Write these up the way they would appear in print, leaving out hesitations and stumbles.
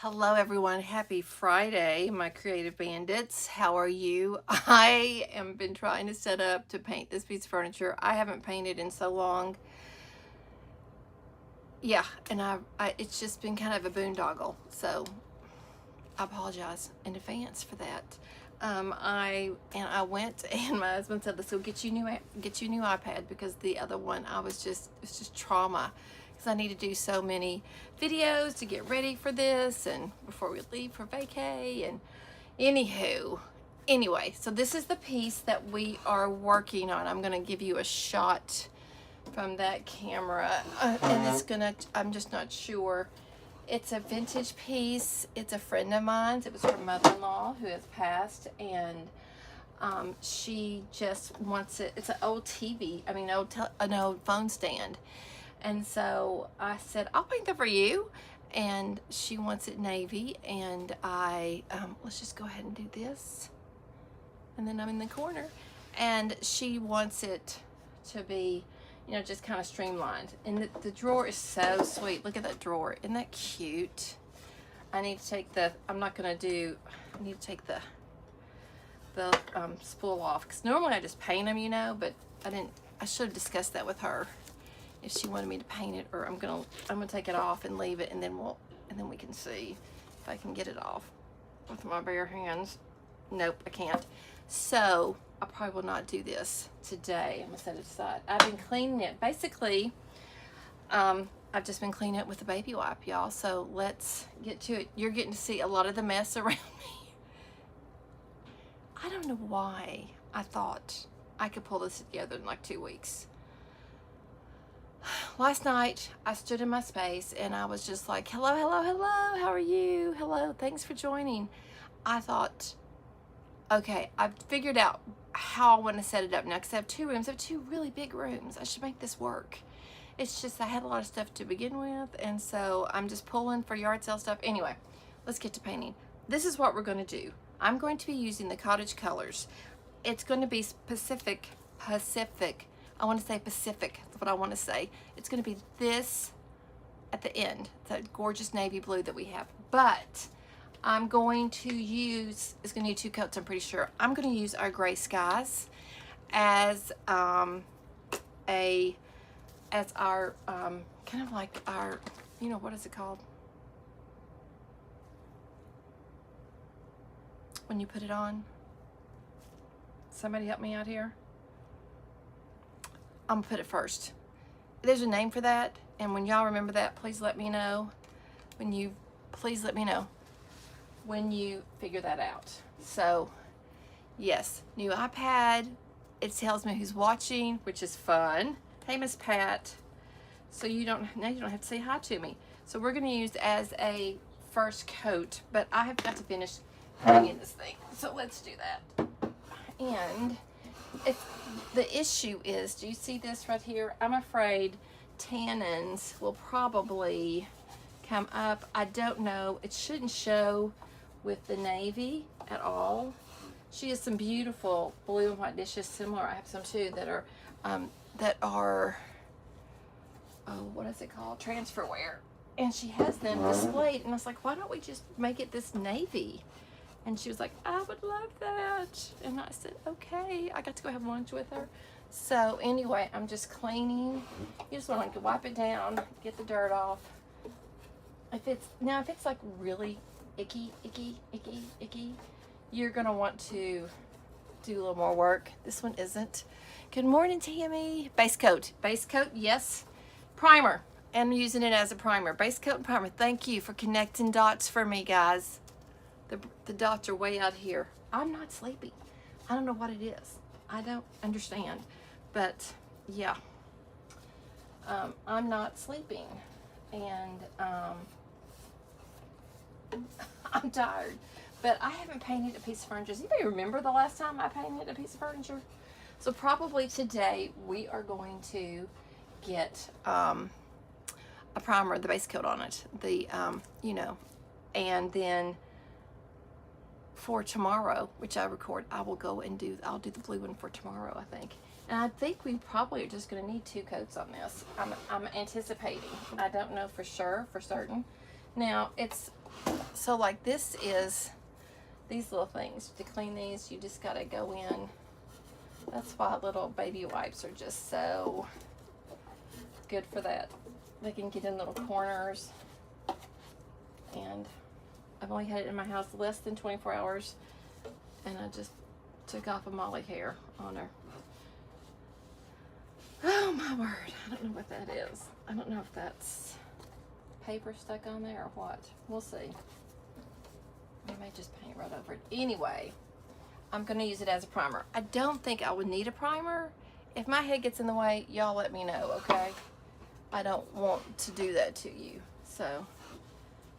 Hello everyone, happy Friday, my creative bandits. How are you? I have been trying to set up to paint this piece of furniture. I haven't painted in so long. Yeah, and it's just been kind of a boondoggle, so I apologize in advance for that. I went and my husband said, "Let's go get you a new iPad because the other one it's just trauma because I need to do so many videos to get ready for this and before we leave for vacay and anyway, so this is the piece that we are working on. I'm gonna give you a shot from that camera, and I'm just not sure. It's a vintage piece. It's a friend of mine's. It was her mother-in-law who has passed, and she just wants it. It's an old TV. I mean, an old phone stand. And so I said, I'll paint that for you. And she wants it navy. And let's just go ahead and do this. And then I'm in the corner. And she wants it to be, just kind of streamlined. And the drawer is so sweet. Look at that drawer. Isn't that cute? I need to take the spool off. Because normally I just paint them, but I should have discussed that with her. If she wanted me to paint it, or I'm gonna take it off and leave it, and then we can see if I can get it off with my bare hands. Nope, I can't. So I probably will not do this today. I'm gonna set it aside. I've been cleaning it. Basically, I've just been cleaning it with a baby wipe, y'all. So let's get to it. You're getting to see a lot of the mess around me. I don't know why I thought I could pull this together in like 2 weeks. Last night, I stood in my space and I was just like, hello, hello, hello, how are you? Hello, thanks for joining. I thought, okay, I've figured out how I want to set it up now because I have 2 rooms. I have 2 really big rooms. I should make this work. It's just I had a lot of stuff to begin with, and so I'm just pulling for yard sale stuff. Anyway, let's get to painting. This is what we're going to do. I'm going to be using the cottage colors. It's going to be Pacific. I want to say Pacific. That's what I want to say. It's going to be this at the end, that gorgeous navy blue that we have. But I'm going to use, it's going to need 2 coats, I'm pretty sure. I'm going to use our gray skies as our kind of like our, what is it called? When you put it on. Somebody help me out here. I'm gonna put it first. There's a name for that, and when y'all remember that, please let me know. Please let me know when you figure that out. So, yes, new iPad. It tells me who's watching, which is fun. Hey, Miss Pat. So you don't have to say hi to me. So we're gonna use as a first coat, but I have got to finish putting in this thing. So let's do that. And the issue is, do you see this right here? I'm afraid tannins will probably come up. I don't know. It shouldn't show with the navy at all. She has some beautiful blue and white dishes similar. I have some too that are what is it called? Transferware. And she has them displayed, and I was like, why don't we just make it this navy? And she was like, I would love that. And I said, okay. I got to go have lunch with her. So anyway, I'm just cleaning. You just want to wipe it down, get the dirt off. If it's like really icky, you're going to want to do a little more work. This one isn't. Good morning, Tammy. Base coat, yes. Primer. I'm using it as a primer. Base coat and primer. Thank you for connecting dots for me, guys. The dots are way out here. I'm not sleepy. I don't know what it is. I don't understand. But yeah, I'm not sleeping. And I'm tired. But I haven't painted a piece of furniture. Does anybody remember the last time I painted a piece of furniture? So probably today we are going to get a primer, the base coat on it. And then for tomorrow, which I record, I'll do the blue one for tomorrow, I think. And I think we probably are just going to need 2 coats on this. I'm anticipating. I don't know for certain, Now it's, so like this is, these little things, to clean these, you just gotta go in. That's why little baby wipes are just so good for that. They can get in little corners. And I've only had it in my house less than 24 hours. And I just took off a Molly hair on her. Oh my word, I don't know what that is. I don't know if that's paper stuck on there or what. We'll see. I may just paint right over it. Anyway, I'm gonna use it as a primer. I don't think I would need a primer. If my head gets in the way, y'all let me know, okay? I don't want to do that to you, so.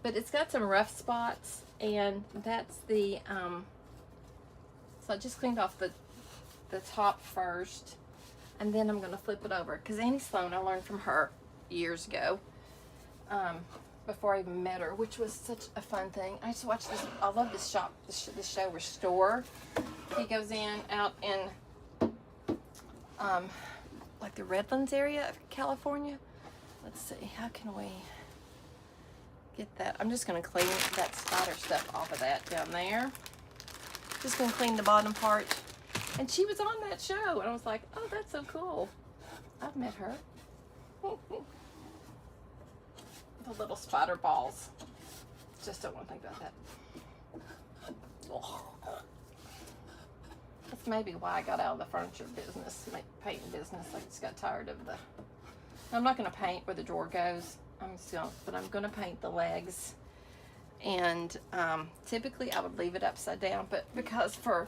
But it's got some rough spots, and that's the, so I just cleaned off the top first, and then I'm gonna flip it over. Cause Annie Sloan, I learned from her years ago, before I even met her, which was such a fun thing. I just watched this, I love this shop, this show, Restore. He goes in, out in, like the Redlands area of California. Let's see, how can we get that? I'm just gonna clean that spider stuff off of that down there. Just gonna clean the bottom part. And she was on that show, and I was like, oh, that's so cool. I've met her. The little spider balls. Just don't want to think about that. That's maybe why I got out of the furniture business, painting business. I just got tired of the. I'm not going to paint where the drawer goes. But I'm going to paint the legs. And typically I would leave it upside down, but because for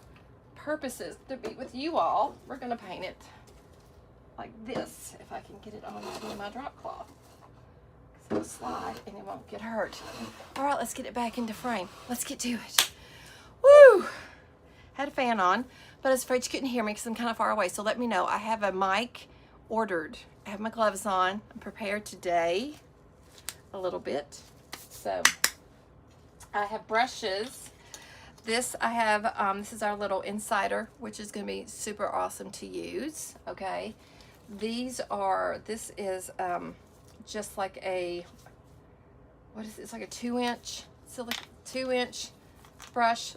purposes to be with you all, we're going to paint it like this. If I can get it onto my drop cloth. It'll slide and it won't get hurt. All right, let's get it back into frame. Let's get to it. Woo! Had a fan on, but I was afraid you couldn't hear me because I'm kind of far away. So let me know. I have a mic ordered. I have my gloves on. I'm prepared today a little bit. So I have brushes. This I have, this is our little insider, which is going to be super awesome to use. Okay. This is, just like a, what is it? It's like a 2-inch, 2-inch brush.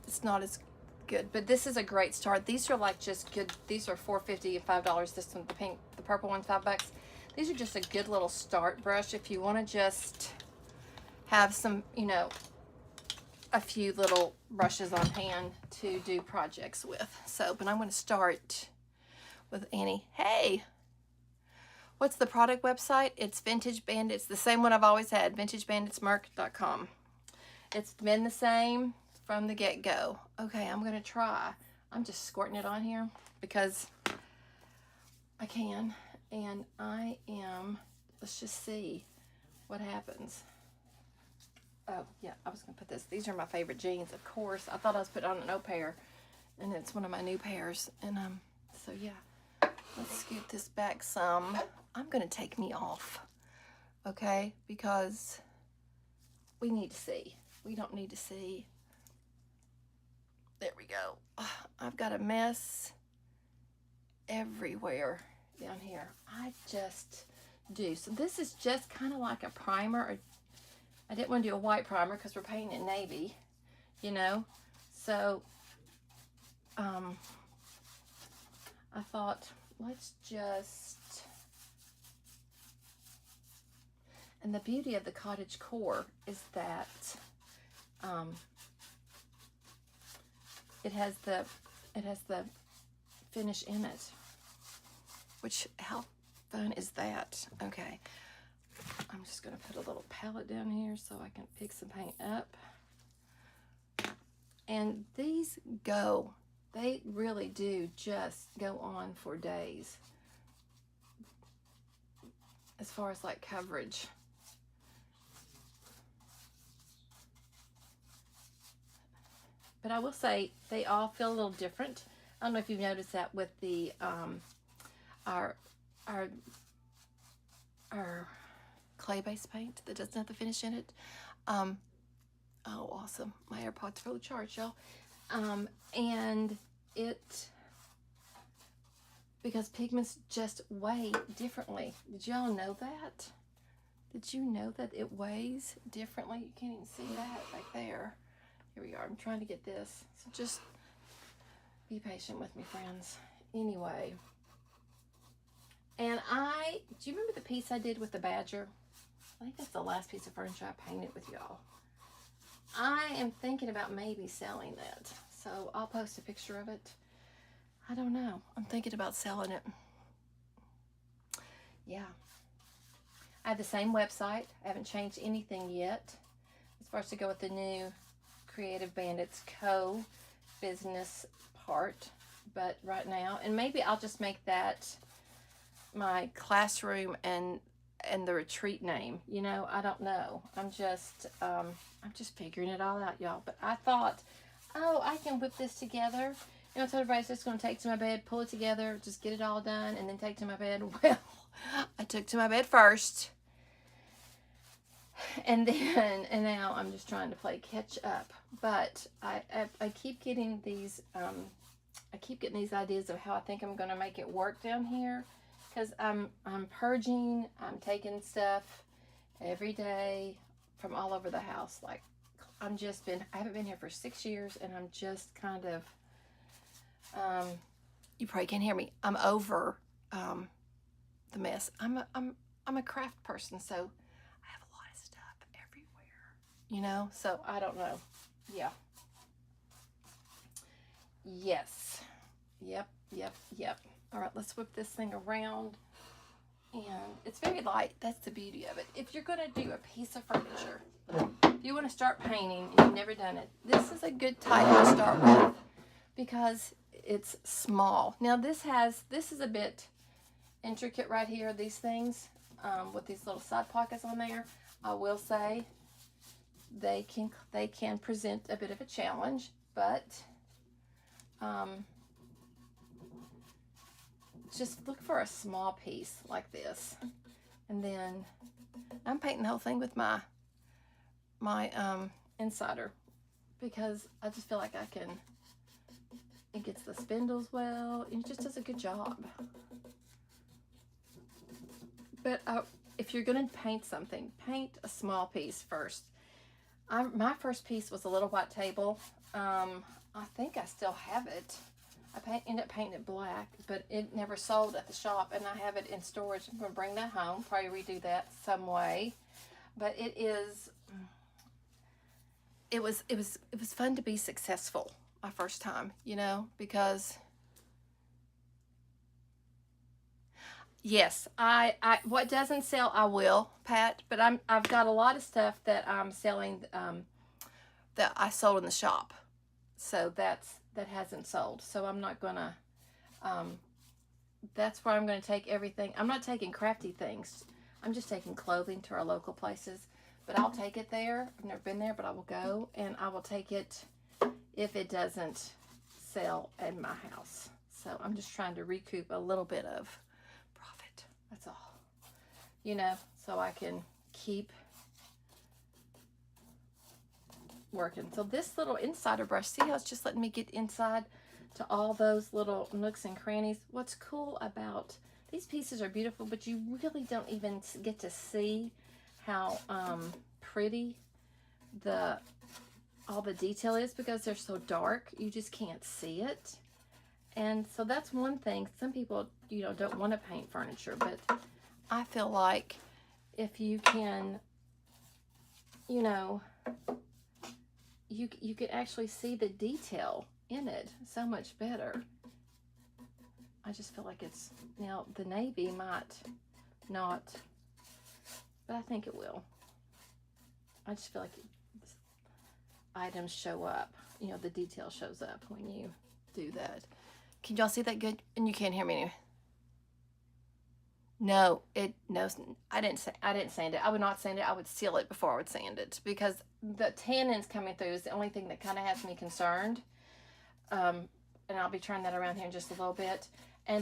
It's not as good, but this is a great start. These are like just good. These are $4.50 and $5. This one, the pink, the purple one's $5. These are just a good little start brush if you want to just have some, you know, a few little brushes on hand to do projects with. So, but I'm going to start with Annie. Hey. What's the product website? It's Vintage Bandits, the same one I've always had, vintagebanditsmerch.com. It's been the same from the get-go. Okay, I'm going to try. I'm just squirting it on here because I can. And I am, let's just see what happens. Oh, yeah, I was going to put this. These are my favorite jeans, of course. I thought I was putting on an old pair, and it's one of my new pairs. And so, yeah, let's scoot this back some. I'm going to take me off, okay, because we need to see. We don't need to see. There we go. I've got a mess everywhere down here. I just do. So this is just kind of like a primer. I didn't want to do a white primer because we're painting it navy, you know. So I thought, let's just... And the beauty of the cottage core is that it has the finish in it. Which, how fun is that? Okay, I'm just gonna put a little palette down here so I can pick some paint up. And these go, they really do just go on for days. As far as like coverage. But I will say they all feel a little different. I don't know if you've noticed that with the our clay-based paint that doesn't have the finish in it. Oh, awesome! My AirPods fully charged, y'all. And it, because pigments just weigh differently. Did y'all know that? Did you know that it weighs differently? You can't even see that back there. Here we are. I'm trying to get this. So just be patient with me, friends. Anyway. And do you remember the piece I did with the badger? I think that's the last piece of furniture I painted with y'all. I am thinking about maybe selling that. So I'll post a picture of it. I don't know. I'm thinking about selling it. Yeah. I have the same website. I haven't changed anything yet. As far as to go with the new Creative Bandits Co. business part. But right now, and maybe I'll just make that my classroom and the retreat name. You know, I don't know. I'm just figuring it all out, y'all. But I thought, oh, I can whip this together. You know, I told everybody I was just going to take to my bed, pull it together, just get it all done, and then take to my bed. Well, I took to my bed first. And now I'm just trying to play catch up. But I keep getting these, ideas of how I think I'm going to make it work down here. Because I'm purging, I'm taking stuff every day from all over the house. Like, I haven't been here for 6 years, and I'm just kind of, you probably can't hear me. I'm over the mess. I'm a craft person, so I have a lot of stuff everywhere, you know? So I don't know. Yeah. Yes. Yep. All right, let's whip this thing around. And it's very light. That's the beauty of it. If you're going to do a piece of furniture, if you want to start painting and you've never done it, this is a good type to start with because it's small. Now this is a bit intricate right here, these things, with these little side pockets on there. I will say they can present a bit of a challenge, but just look for a small piece like this. And then I'm painting the whole thing with my insider because I just feel like it gets the spindles well. It just does a good job. But if you're going to paint something, paint a small piece first. My first piece was a little white table. I think I still have it. I ended up painting it black, but it never sold at the shop, and I have it in storage. I'm going to bring that home, probably redo that some way. But it was fun to be successful my first time, you know, because yes, I what doesn't sell I will, Pat, but I've got a lot of stuff that I'm selling that I sold in the shop. So that hasn't sold. So I'm not gonna, that's where I'm gonna take everything. I'm not taking crafty things. I'm just taking clothing to our local places. But I'll take it there. I've never been there, but I will go and I will take it if it doesn't sell in my house. So I'm just trying to recoup a little bit of profit. That's all. You know, so I can keep working. So this little insider brush, see how it's just letting me get inside to all those little nooks and crannies. What's cool about these pieces are beautiful, but you really don't even get to see how pretty all the detail is because they're so dark. You just can't see it. And so that's one thing. Some people, you know, don't want to paint furniture, but I feel like if you can, you know, you could actually see the detail in it so much better. I just feel like it's, now the navy might not, but I think it will. I just feel like items show up, you know, the detail shows up when you do that. Can y'all see that good? And you can't hear me anyway. No, I didn't sand it. I would not sand it. I would seal it before I would sand it because the tannins coming through is the only thing that kind of has me concerned. And I'll be turning that around here in just a little bit.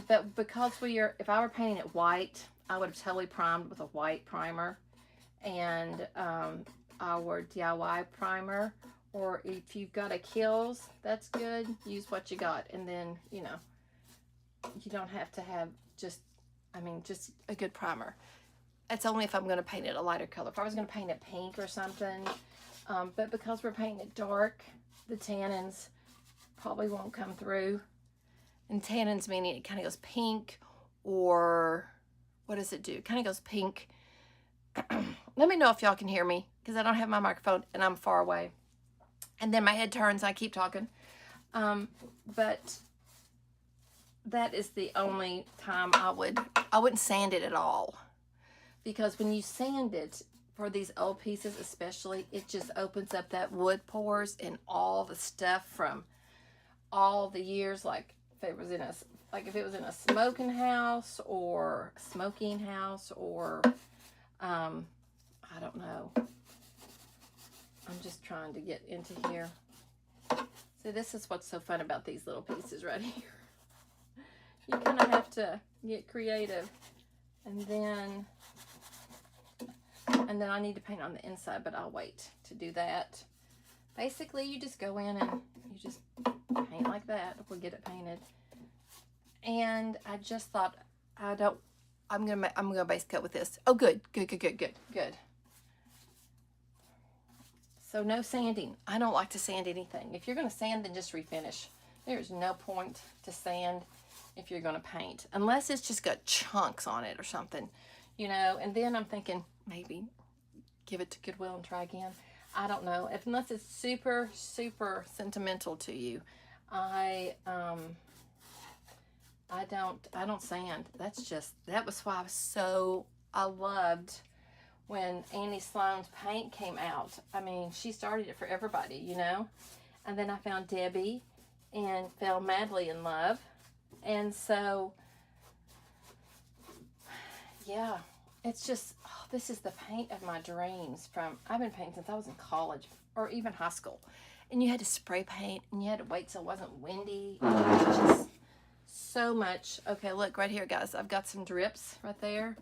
But because if I were painting it white, I would have totally primed with a white primer and our DIY primer. Or if you've got a Kills, that's good. Use what you got, and then you know you don't have to have just a good primer. it's only if I'm going to paint it a lighter color. If I was going to paint it pink or something, but because we're painting it dark, the tannins probably won't come through. And tannins meaning it kind of goes pink, or what does it do? It kind of goes pink. Let me know if y'all can hear me, because I don't have my microphone and I'm far away. And then my head turns, I keep talking. But that is the only time I wouldn't sand it at all. Because when you sand it, for these old pieces especially, it just opens up that wood pores and all the stuff from all the years, like if it was in a smoking house or I don't know. I'm just trying to get into here. So this is what's so fun about these little pieces right here. You kind of have to get creative. And then I need to paint on the inside, but I'll wait to do that. Basically, you just go in and you just paint like that. We'll get it painted. And I just thought, I'm gonna base coat with this. Oh, good. So no sanding. I don't like to sand anything. If you're gonna sand, then just refinish. There's no point to sand if you're gonna paint, unless it's just got chunks on it or something, you know. And then I'm thinking maybe give it to Goodwill and try again. I don't know. Unless it's super, super sentimental to you, I don't sand. That was why I loved when Annie Sloan's paint came out. I mean, she started it for everybody, you know. And then I found Debi and fell madly in love. And so, yeah, it's just, this is the paint of my dreams. I've been painting since I was in college or even high school. And you had to spray paint and you had to wait till it wasn't windy. It was just so much. Okay, look right here, guys. I've got some drips right there.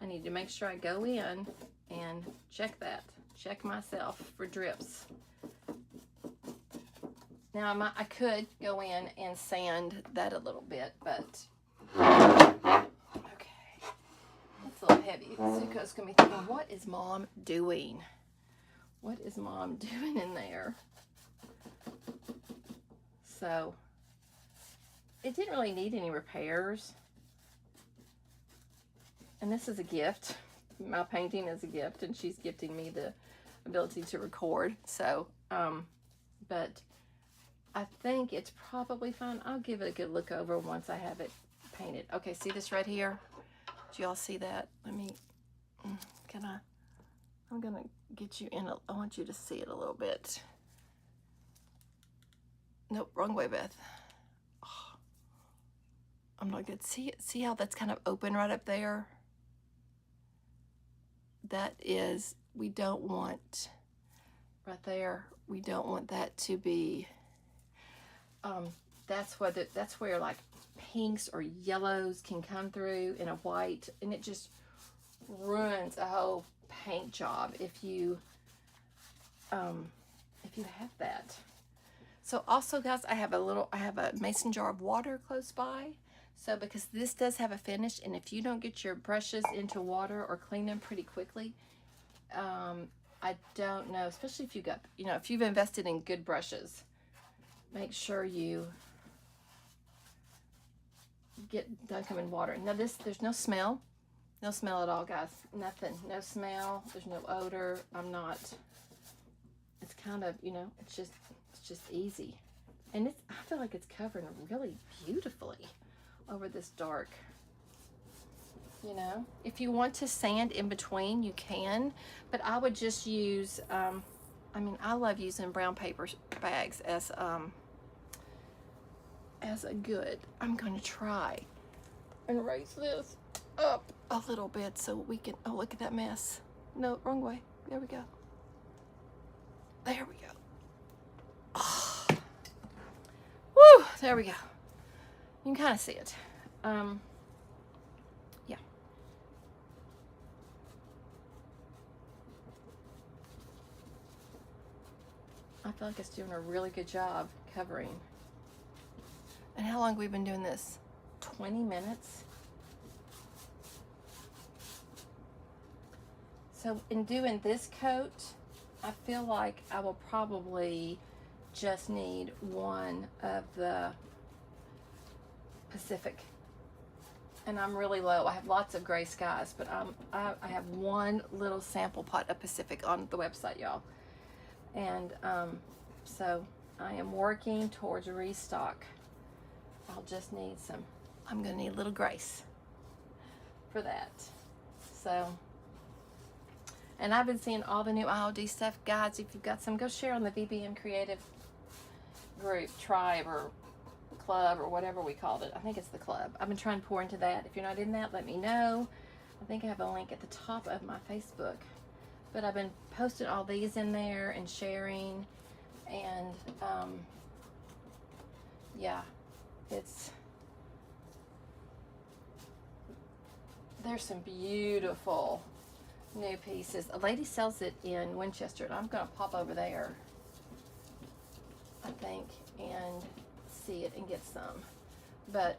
I need to make sure I go in and check that. Check myself for drips. Now, I could go in and sand that a little bit, but okay. It's a little heavy. Zuko's going to be thinking, what is Mom doing? What is Mom doing in there? So, it didn't really need any repairs. And this is a gift. My painting is a gift, and she's gifting me the ability to record. So, but I think it's probably fine. I'll give it a good look over once I have it painted. Okay, see this right here? Do y'all see that? I'm gonna get you in. I want you to see it a little bit. Nope, wrong way, Beth. Oh, I'm not good. See it? See how that's kind of open right up there? That is, we don't want right there. We don't want that to be. That's where like pinks or yellows can come through in a white, and it just ruins a whole paint job if you have that. So also, guys, I have a mason jar of water close by. So because this does have a finish, and if you don't get your brushes into water or clean them pretty quickly, I don't know, especially if if you've invested in good brushes, make sure you dunk them in water. Now there's no smell at all, guys. Nothing, no smell. There's no odor. It's kind of, it's just easy, and I feel like it's covering really beautifully over this dark. If you want to sand in between, you can, but I would just use, I love using brown paper bags as a good. I'm going to try and raise this up a little bit so we can, oh, look at that mess. No, wrong way. There we go. There we go. Oh. Woo, there we go. You can kind of see it. Yeah. I feel like it's doing a really good job covering. And how long have we been doing this? 20 minutes? So in doing this coat, I feel like I will probably just need one of the Pacific. And I'm really low. I have lots of gray skies, but I have one little sample pot of Pacific on the website, y'all. And so I am working towards a restock. I'll just need some, I'm gonna need a little grace for that. So, and I've been seeing all the new IOD stuff. Guys, if you've got some, go share on the VBM Creative group, tribe, or club, or whatever we called it. I think it's the club. I've been trying to pour into that. If you're not in that, let me know. I think I have a link at the top of my Facebook. But I've been posting all these in there and sharing. And yeah, there's some beautiful new pieces. A lady sells it in Winchester, and I'm gonna pop over there, I think, and see it and get some. But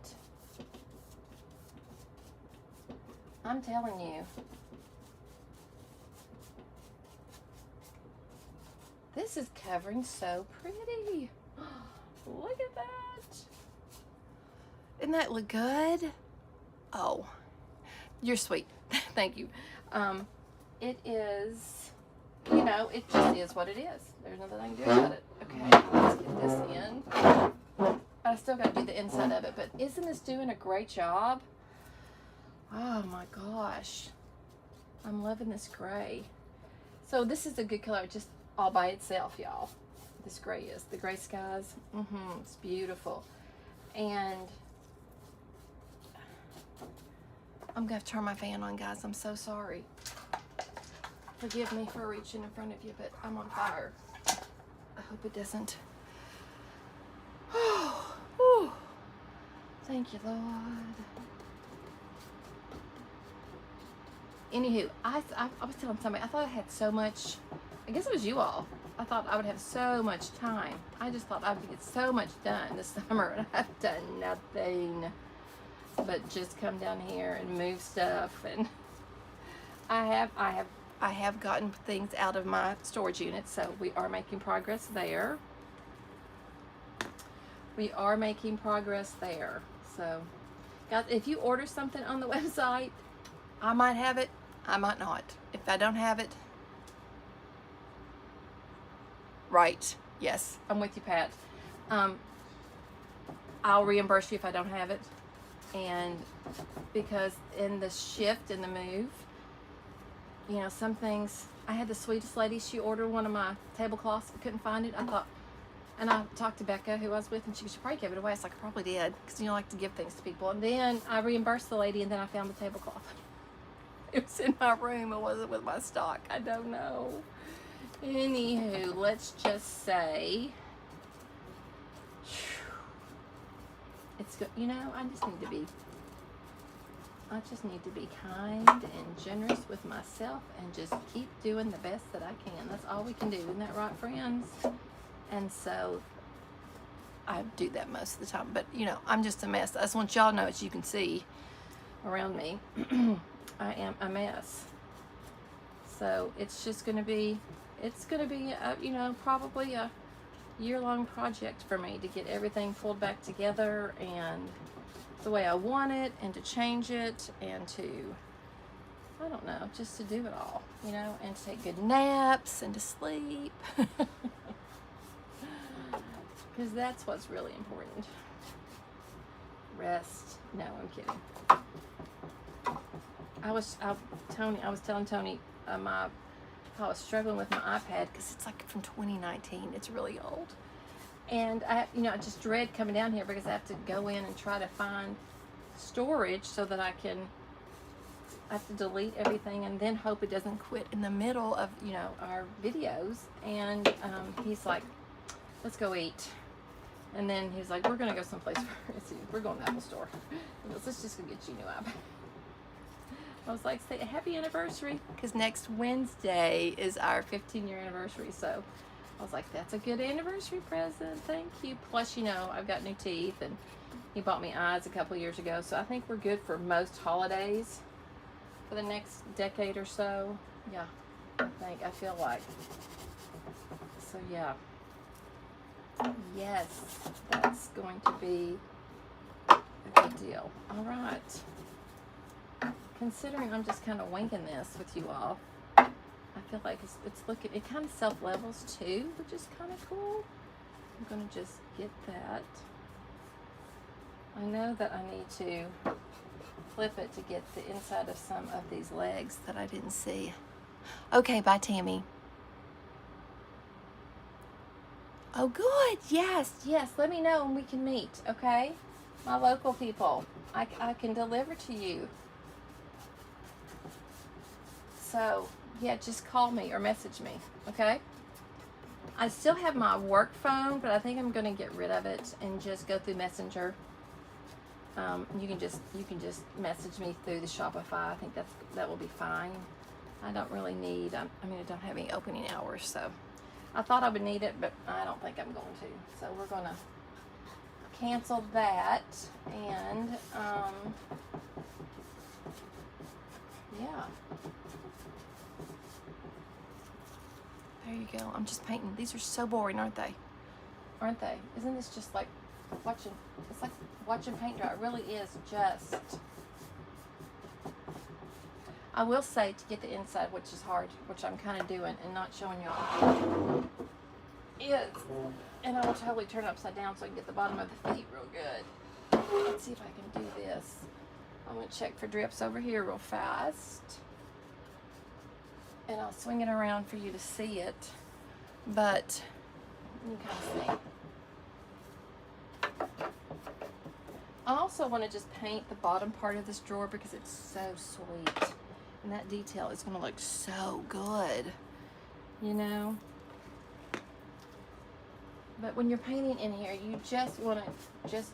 I'm telling you, this is covering so pretty. Look at that. Doesn't that look good? Oh, you're sweet. Thank you. It is, you know, it just is what it is. There's nothing I can do about it. Okay, let's get this in. I still got to do the inside of it, but isn't this doing a great job? Oh my gosh. I'm loving this gray. So this is a good color just all by itself, y'all. This gray is. The gray skies. It's beautiful. And I'm going to turn my fan on, guys. I'm so sorry. Forgive me for reaching in front of you, but I'm on fire. I hope it doesn't. Oh, thank you, Lord. Anywho, I was telling somebody, I thought I had so much, I guess it was you all. I thought I would have so much time. I just thought I would get so much done this summer, and I've done nothing but just come down here and move stuff. And I have gotten things out of my storage unit, so we are making progress there. We are making progress there. So, guys, if you order something on the website, I might have it, I might not. If I don't have it, right, yes, I'm with you, Pat. I'll reimburse you if I don't have it. And because in the shift, in the move, you know, some things, I had the sweetest lady, she ordered one of my tablecloths, couldn't find it. I thought, and I talked to Becca, who I was with, and she probably gave it away. I was like, I probably did, because you know, I like to give things to people. And then I reimbursed the lady, and then I found the tablecloth. It was in my room. It wasn't with my stock. I don't know. Anywho, let's just say, it's good. You know, I just need to be kind and generous with myself and just keep doing the best that I can. That's all we can do. Isn't that right, friends? And so I do that most of the time. But, you know, I'm just a mess. I just want y'all to know, as you can see around me, I am a mess. So it's just going to be, you know, probably a year-long project for me to get everything pulled back together and the way I want it, and to change it, and to, I don't know, just to do it all, you know, and to take good naps and to sleep. Because that's what's really important. Rest. No, I'm kidding. I was telling Tony I was struggling with my iPad because it's like from 2019. It's really old. And I just dread coming down here because I have to go in and try to find storage so that I have to delete everything and then hope it doesn't quit in the middle of, you know, our videos. And he's like, let's go eat. And then he's like, we're going to go someplace. We're going to the Apple store. He goes, let's just go get you a new iPad. I was like, say a happy anniversary, because next Wednesday is our 15-year anniversary. So I was like, that's a good anniversary present. Thank you. Plus, you know, I've got new teeth, and he bought me eyes a couple years ago. So I think we're good for most holidays for the next decade or so. Yeah, I feel like. So yeah. Yes, that's going to be a good deal. All right. Considering I'm just kind of winging this with you all, I feel like it's looking, it kind of self-levels too, which is kind of cool. I'm going to just get that. I know that I need to flip it to get the inside of some of these legs that I didn't see. Okay, bye, Tammy. Oh, good. Yes, yes. Let me know when we can meet, okay? My local people. I can deliver to you. So, yeah, just call me or message me, okay? I still have my work phone, but I think I'm going to get rid of it and just go through Messenger. You can just message me through the Shopify. I think that will be fine. I don't really need, I don't have any opening hours, so I thought I would need it, but I don't think I'm going to. So we're going to cancel that, and yeah. There you go. I'm just painting. These are so boring, aren't they? Aren't they? Isn't this just like watching, it's like watching paint dry. It really is just. I will say to get the inside, which is hard, which I'm kind of doing and not showing y'all, is, and I will totally turn it upside down so I can get the bottom of the feet real good. Let's see if I can do this. I'm going to check for drips over here real fast. And I'll swing it around for you to see it. But you can kind of see. I also want to just paint the bottom part of this drawer because it's so sweet. And that detail is going to look so good, you know. But when you're painting in here, you just want to just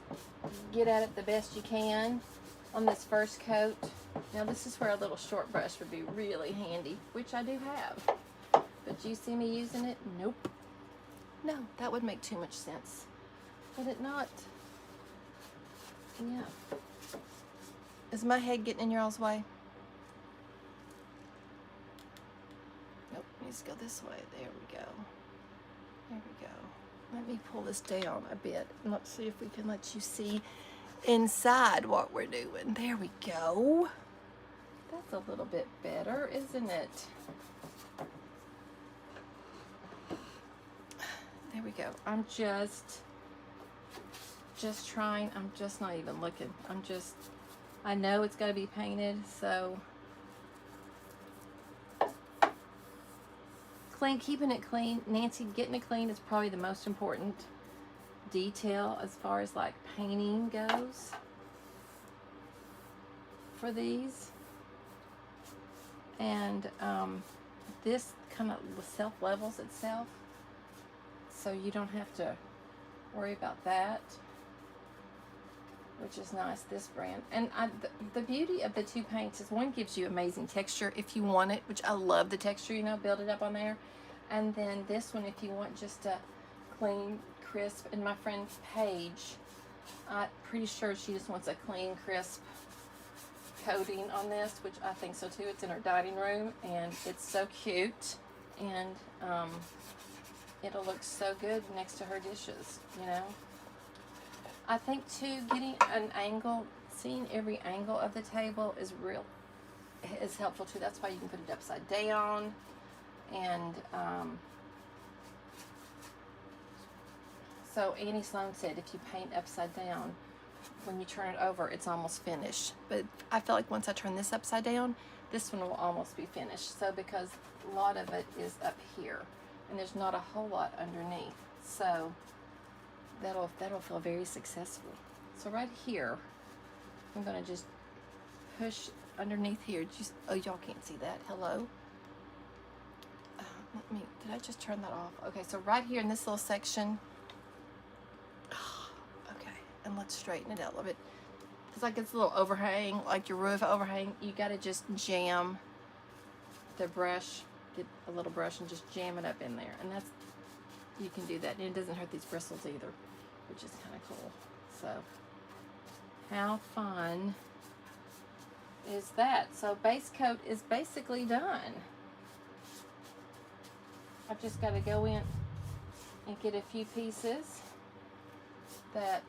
get at it the best you can on this first coat. Now this is where a little short brush would be really handy, which I do have. But do you see me using it? Nope. No, that would make too much sense. Would it not? Yeah. Is my head getting in y'all's way? Nope, needs to go this way. There we go. There we go. Let me pull this down a bit and let's see if we can let you see inside what we're doing. There we go. That's a little bit better, isn't it? There we go. I'm just trying. I'm just not even looking. I know it's got to be painted, so clean, keeping it clean. Nancy, getting it clean is probably the most important detail as far as like painting goes for these. And this kind of self-levels itself, so you don't have to worry about that, which is nice, this brand. And the beauty of the two paints is one gives you amazing texture if you want it, which I love the texture, you know, build it up on there. And then this one, if you want just a clean, crisp, and my friend Paige, I'm pretty sure she just wants a clean, crisp coating on this, which I think so too. It's in her dining room, and it's so cute, and it'll look so good next to her dishes, you know. I think too, getting an angle, seeing every angle of the table is helpful too. That's why you can put it upside down, and so Annie Sloan said if you paint upside down, when you turn it over, it's almost finished. But I feel like once I turn this upside down, this one will almost be finished. So because a lot of it is up here, and there's not a whole lot underneath, so that'll feel very successful. So right here, I'm gonna just push underneath here. Oh, y'all can't see that. Hello. Did I just turn that off? Okay, so right here in this little section. Okay, and let's straighten it out a little bit. It's like it's a little overhang, like your roof overhang. You gotta just jam the brush, get a little brush and just jam it up in there. And you can do that. And it doesn't hurt these bristles either, which is kind of cool. So, how fun is that? So base coat is basically done. I've just got to go in and get a few pieces that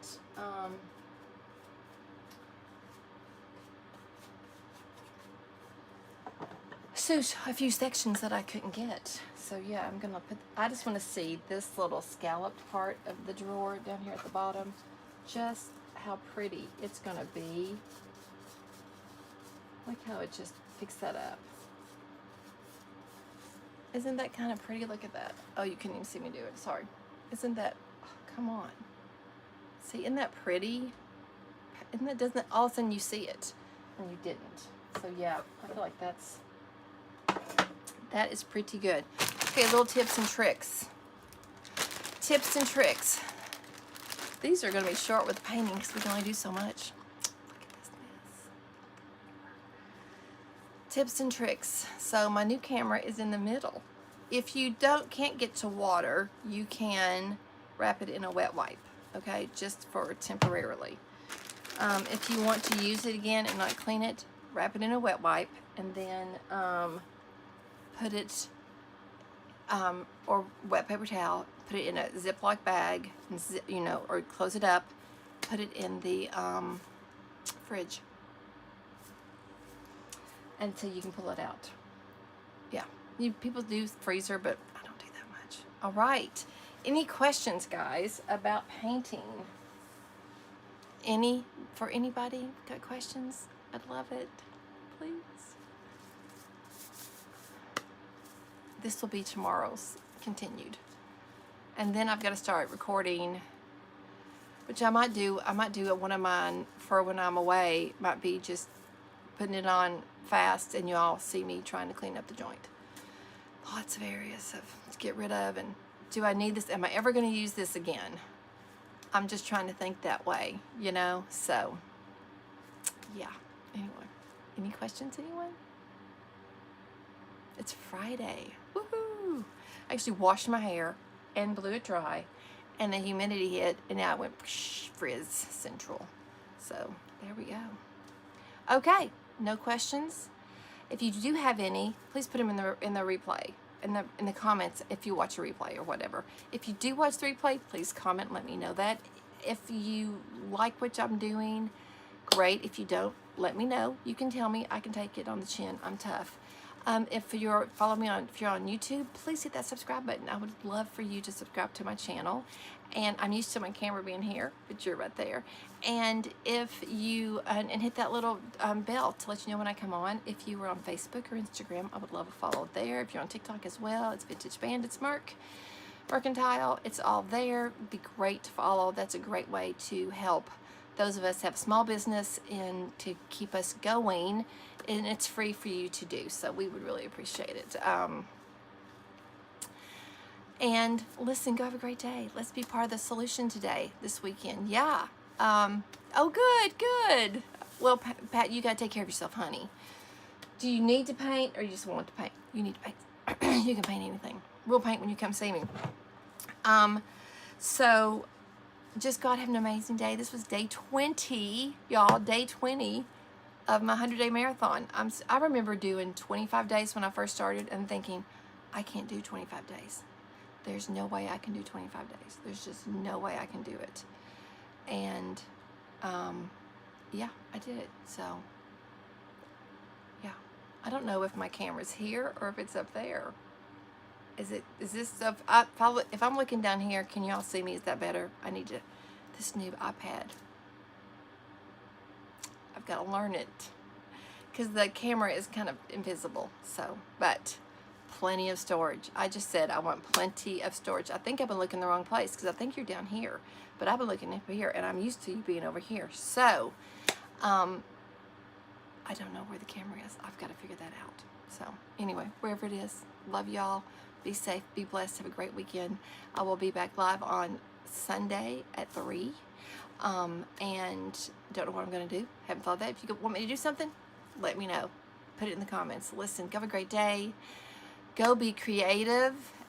suit a few sections that I couldn't get. So yeah, I'm gonna put, I just want to see this little scalloped part of the drawer down here at the bottom, just how pretty it's gonna be. Look how it just picks that up. Isn't that kind of pretty? Look at that. Oh, you couldn't even see me do it, sorry. Isn't that, oh, come on. See, isn't that pretty? Isn't that, doesn't, all of a sudden you see it and you didn't. So yeah, I feel like that is pretty good. Okay, little tips and tricks. Tips and tricks. These are gonna be short with painting because we can only do so much. Look at this mess. Tips and tricks. So my new camera is in the middle. If you can't get to water, you can wrap it in a wet wipe, okay? Just for temporarily. If you want to use it again and not clean it, wrap it in a wet wipe and then put it, or wet paper towel, put it in a Ziploc bag, and you know, or close it up, put it in the fridge until you can pull it out. Yeah, people do freezer, but I don't do that much. All right, any questions, guys, about painting? For anybody got questions? I'd love it, please. This will be tomorrow's continued. And then I've got to start recording, which I might do one of mine for when I'm away. Might be just putting it on fast and you all see me trying to clean up the joint. Lots of areas to get rid of, and do I need this? Am I ever going to use this again? I'm just trying to think that way, you know? So, yeah. Anyway, any questions, anyone? It's Friday. Woohoo! I actually washed my hair and blew it dry, and the humidity hit, and now it went frizz central. So, there we go. Okay, no questions. If you do have any, please put them in the replay, in the comments if you watch a replay or whatever. If you do watch the replay, please comment and let me know that. If you like what I'm doing, great. If you don't, let me know. You can tell me. I can take it on the chin. I'm tough. If you're on YouTube, please hit that subscribe button. I would love for you to subscribe to my channel. And I'm used to my camera being here, but you're right there. And if you and hit that little bell to let you know when I come on. If you were on Facebook or Instagram, I would love a follow there. If you're on TikTok as well, it's Vintage Bandits Mercantile. It's all there. It'd be great to follow. That's a great way to help those of us have small business and to keep us going, and it's free for you to do, so we would really appreciate it. And listen, go have a great day. Let's be part of the solution today, this weekend. Yeah. Oh, good. Well, Pat, you got to take care of yourself, honey. Do you need to paint, or you just want to paint? You need to paint. You can paint anything. We'll paint when you come see me. So just God have an amazing day. This was day 20, y'all. Day 20 of my 100-day marathon. I remember doing 25 days when I first started and thinking, I can't do 25 days. There's no way I can do 25 days. There's just no way I can do it. And yeah, I did it. So yeah, I don't know if my camera's here or if it's up there. Is this stuff? If I'm looking down here, can y'all see me? Is that better? I need this new iPad. I've got to learn it because the camera is kind of invisible. So, but plenty of storage. I just said I want plenty of storage. I think I've been looking the wrong place because I think you're down here, but I've been looking up here, and I'm used to you being over here. So, I don't know where the camera is. I've got to figure that out. So, anyway, wherever it is, love y'all. Be safe, be blessed, have a great weekend. I will be back live on Sunday at 3. And don't know what I'm going to do. Haven't thought of that. If you want me to do something, let me know. Put it in the comments. Listen, have a great day. Go be creative.